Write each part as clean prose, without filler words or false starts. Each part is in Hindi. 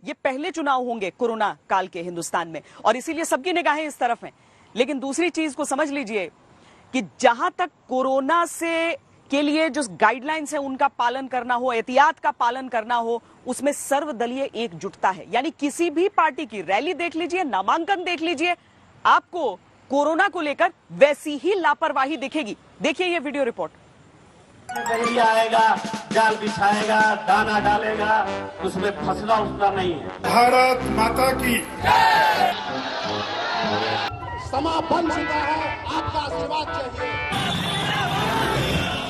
ये पहले चुनाव होंगे कोरोना काल के हिंदुस्तान में और इसीलिए सबकी निगाहें इस तरफ हैं। लेकिन दूसरी चीज को समझ लीजिए कि जहां तक कोरोना से के लिए जो गाइडलाइंस है उनका पालन करना हो, एहतियात का पालन करना हो, उसमें सर्वदलीय एकजुटता है। यानी किसी भी पार्टी की रैली देख लीजिए, नामांकन देख लीजिए, आपको कोरोना को लेकर वैसी ही लापरवाही दिखेगी। देखिए ये वीडियो रिपोर्ट। आएगा, जाल बिछाएगा, दाना डालेगा, उसमें फसला उसका नहीं है। भारत माता की समा बन चुका है, आपका आशीर्वाद चाहिए।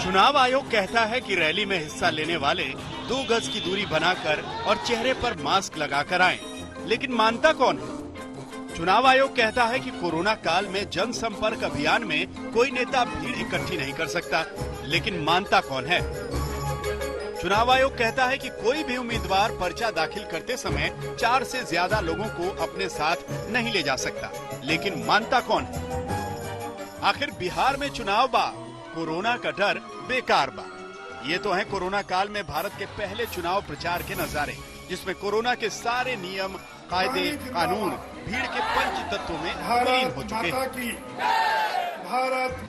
चुनाव आयोग कहता है कि रैली में हिस्सा लेने वाले 2 गज की दूरी बनाकर और चेहरे पर मास्क लगाकर आएं, लेकिन मानता कौन है? चुनाव आयोग कहता है कि कोरोना काल में जनसंपर्क अभियान में कोई नेता भीड़ इकट्ठी नहीं कर सकता, लेकिन मानता कौन है? चुनाव आयोग कहता है कि कोई भी उम्मीदवार पर्चा दाखिल करते समय 4 से ज्यादा लोगों को अपने साथ नहीं ले जा सकता, लेकिन मानता कौन है? आखिर बिहार में चुनाव बा, कोरोना का डर बेकार बा। ये तो है कोरोना काल में भारत के पहले चुनाव प्रचार के नजारे, जिसमें कोरोना के सारे नियम, कायदे, कानून भीड़ के पंच तत्वों में विलीन हो चुके हैं।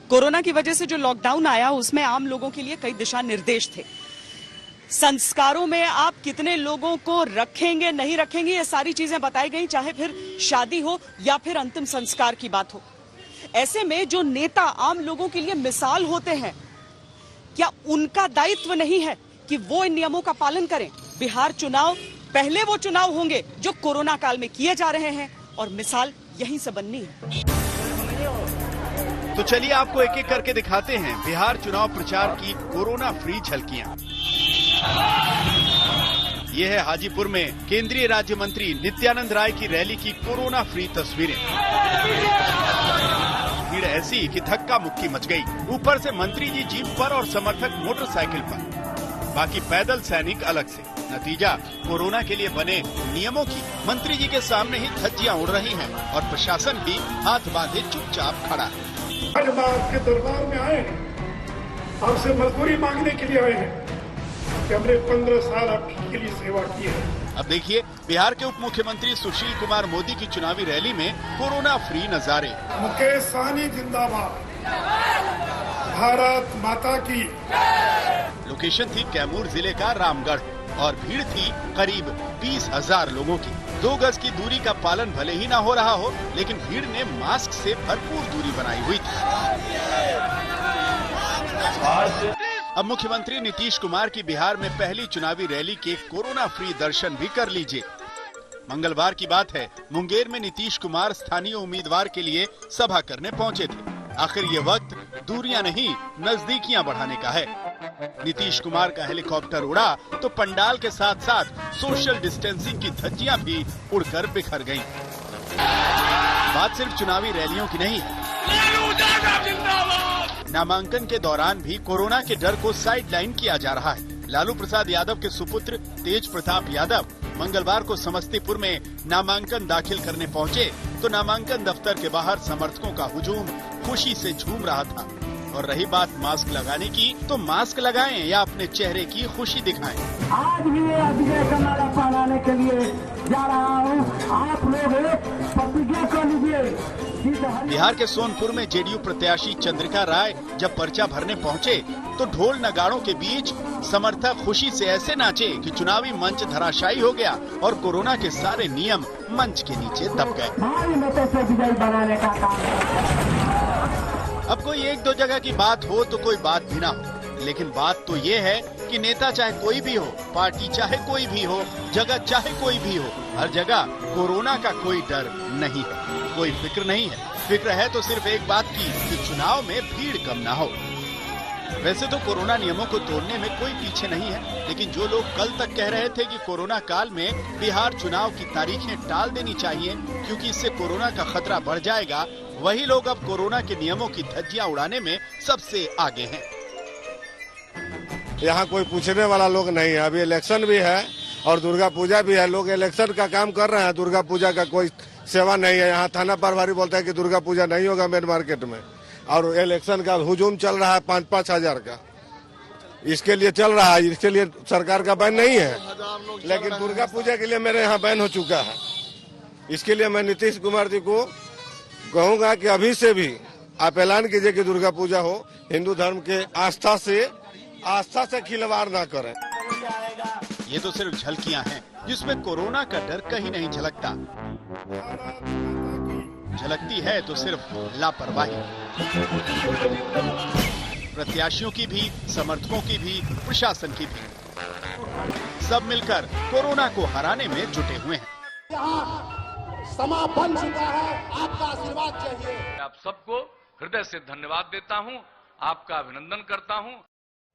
कोरोना की वजह से जो लॉकडाउन आया उसमें आम लोगों के लिए कई दिशा निर्देश थे। संस्कारों में आप कितने लोगों को रखेंगे, नहीं रखेंगे, ये सारी चीजें बताई गई, चाहे फिर शादी हो या फिर अंतिम संस्कार की बात हो। ऐसे में जो नेता आम लोगों के लिए मिसाल होते हैं, क्या उनका दायित्व नहीं है कि वो इन नियमों का पालन करें? बिहार चुनाव पहले वो चुनाव होंगे जो कोरोना काल में किए जा रहे हैं और मिसाल यहीं से बननी है। तो चलिए आपको एक एक करके दिखाते हैं बिहार चुनाव प्रचार की कोरोना फ्री झलकियां। ये है हाजीपुर में केंद्रीय राज्य मंत्री नित्यानंद राय की रैली की कोरोना फ्री तस्वीरें। भीड़ ऐसी कि धक्का मुक्की मच गई। ऊपर से मंत्री जी जीप पर और समर्थक मोटरसाइकिल पर, बाकी पैदल सैनिक अलग से। नतीजा, कोरोना के लिए बने नियमों की मंत्री जी के सामने ही धज्जियां उड़ रही हैं और प्रशासन भी हाथ बांधे चुपचाप खड़ा है। आज हम आपके दरबार में आए हैं, आपसे मजदूरी मांगने के लिए आए हैं कि हमने 15 साल आपके लिए सेवा की है। अब देखिए बिहार के उप मुख्यमंत्री सुशील कुमार मोदी की चुनावी रैली में कोरोना फ्री नजारे। मुकेश सहनी जिंदाबाद, भारत माता की। लोकेशन थी कैमूर जिले का रामगढ़ और भीड़ थी करीब 20,000 लोगों की। 2 गज की दूरी का पालन भले ही ना हो रहा हो, लेकिन भीड़ ने मास्क से भरपूर दूरी बनाई हुई थी। अब मुख्यमंत्री नीतीश कुमार की बिहार में पहली चुनावी रैली के कोरोना फ्री दर्शन भी कर लीजिए। मंगलवार की बात है, मुंगेर में नीतीश कुमार स्थानीय उम्मीदवार के लिए सभा करने पहुंचे थे। आखिर ये वक्त दूरियां नहीं, नजदीकियां बढ़ाने का है। नीतीश कुमार का हेलीकॉप्टर उड़ा तो पंडाल के साथ साथ सोशल डिस्टेंसिंग की धज्जियां भी उड़कर बिखर गईं। बात सिर्फ चुनावी रैलियों की नहीं है। नामांकन के दौरान भी कोरोना के डर को साइडलाइन किया जा रहा है। लालू प्रसाद यादव के सुपुत्र तेज प्रताप यादव मंगलवार को समस्तीपुर में नामांकन दाखिल करने पहुंचे तो नामांकन दफ्तर के बाहर समर्थकों का हुजूम खुशी से झूम रहा था। और रही बात मास्क लगाने की, तो मास्क लगाएं या अपने चेहरे की खुशी दिखाएं। आज भी विजय का नारा फहराने के लिए जा रहा हूँ, आप लोग प्रतिज्ञा कर लीजिए। बिहार के सोनपुर में जेडीयू प्रत्याशी चंद्रिका राय जब पर्चा भरने पहुंचे तो ढोल नगाड़ों के बीच समर्थक खुशी से ऐसे नाचे कि चुनावी मंच धराशायी हो गया और कोरोना के सारे नियम मंच के नीचे दब गए। अब कोई 1-2 जगह की बात हो तो कोई बात भी ना हो, लेकिन बात तो ये है कि नेता चाहे कोई भी हो, पार्टी चाहे कोई भी हो, जगह चाहे कोई भी हो, हर जगह कोरोना का कोई डर नहीं है, कोई फिक्र नहीं है। फिक्र है तो सिर्फ एक बात की कि चुनाव में भीड़ कम ना हो। वैसे तो कोरोना नियमों को तोड़ने में कोई पीछे नहीं है, लेकिन जो लोग कल तक कह रहे थे कि कोरोना काल में बिहार चुनाव की तारीखें टाल देनी चाहिए क्योंकि इससे कोरोना का खतरा बढ़ जाएगा, वही लोग अब कोरोना के नियमों की धज्जियां उड़ाने में सबसे आगे हैं। यहाँ कोई पूछने वाला लोग नहीं है। अभी इलेक्शन भी है और दुर्गा पूजा भी है। लोग इलेक्शन का काम कर रहे हैं, दुर्गा पूजा का कोई सेवा नहीं है। यहाँ थाना प्रभारी बोलता है कि दुर्गा पूजा नहीं होगा मेन मार्केट में, और इलेक्शन का हुजूम चल रहा है 5-5 हजार का। इसके लिए चल रहा है, इसके लिए सरकार का बैन नहीं है। लेकिन दुर्गा पूजा के लिए मेरे यहाँ बैन हो चुका है। इसके लिए मैं नीतीश कुमार जी को कहूंगा कि अभी से भी आप ऐलान कीजिए कि दुर्गा पूजा हो, हिंदू धर्म के आस्था से खिलवाड़ ना करें। ये तो सिर्फ झलकियां हैं जिसमें कोरोना का डर कहीं नहीं झलकता। झलकती है तो सिर्फ लापरवाही, प्रत्याशियों की भी, समर्थकों की भी, प्रशासन की भी। सब मिलकर कोरोना को हराने में जुटे हुए हैं। यहाँ समा बन चुका है, आपका आशीर्वाद चाहिए। आप सबको हृदय से धन्यवाद देता हूं, आपका अभिनंदन करता हूं।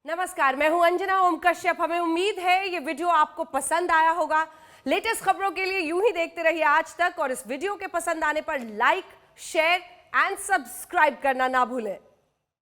नमस्कार, मैं हूं अंजना ओम कश्यप। हमें उम्मीद है ये वीडियो आपको पसंद आया होगा। लेटेस्ट खबरों के लिए यूं ही देखते रहिए आज तक, और इस वीडियो के पसंद आने पर लाइक, शेयर एंड सब्सक्राइब करना ना भूलें।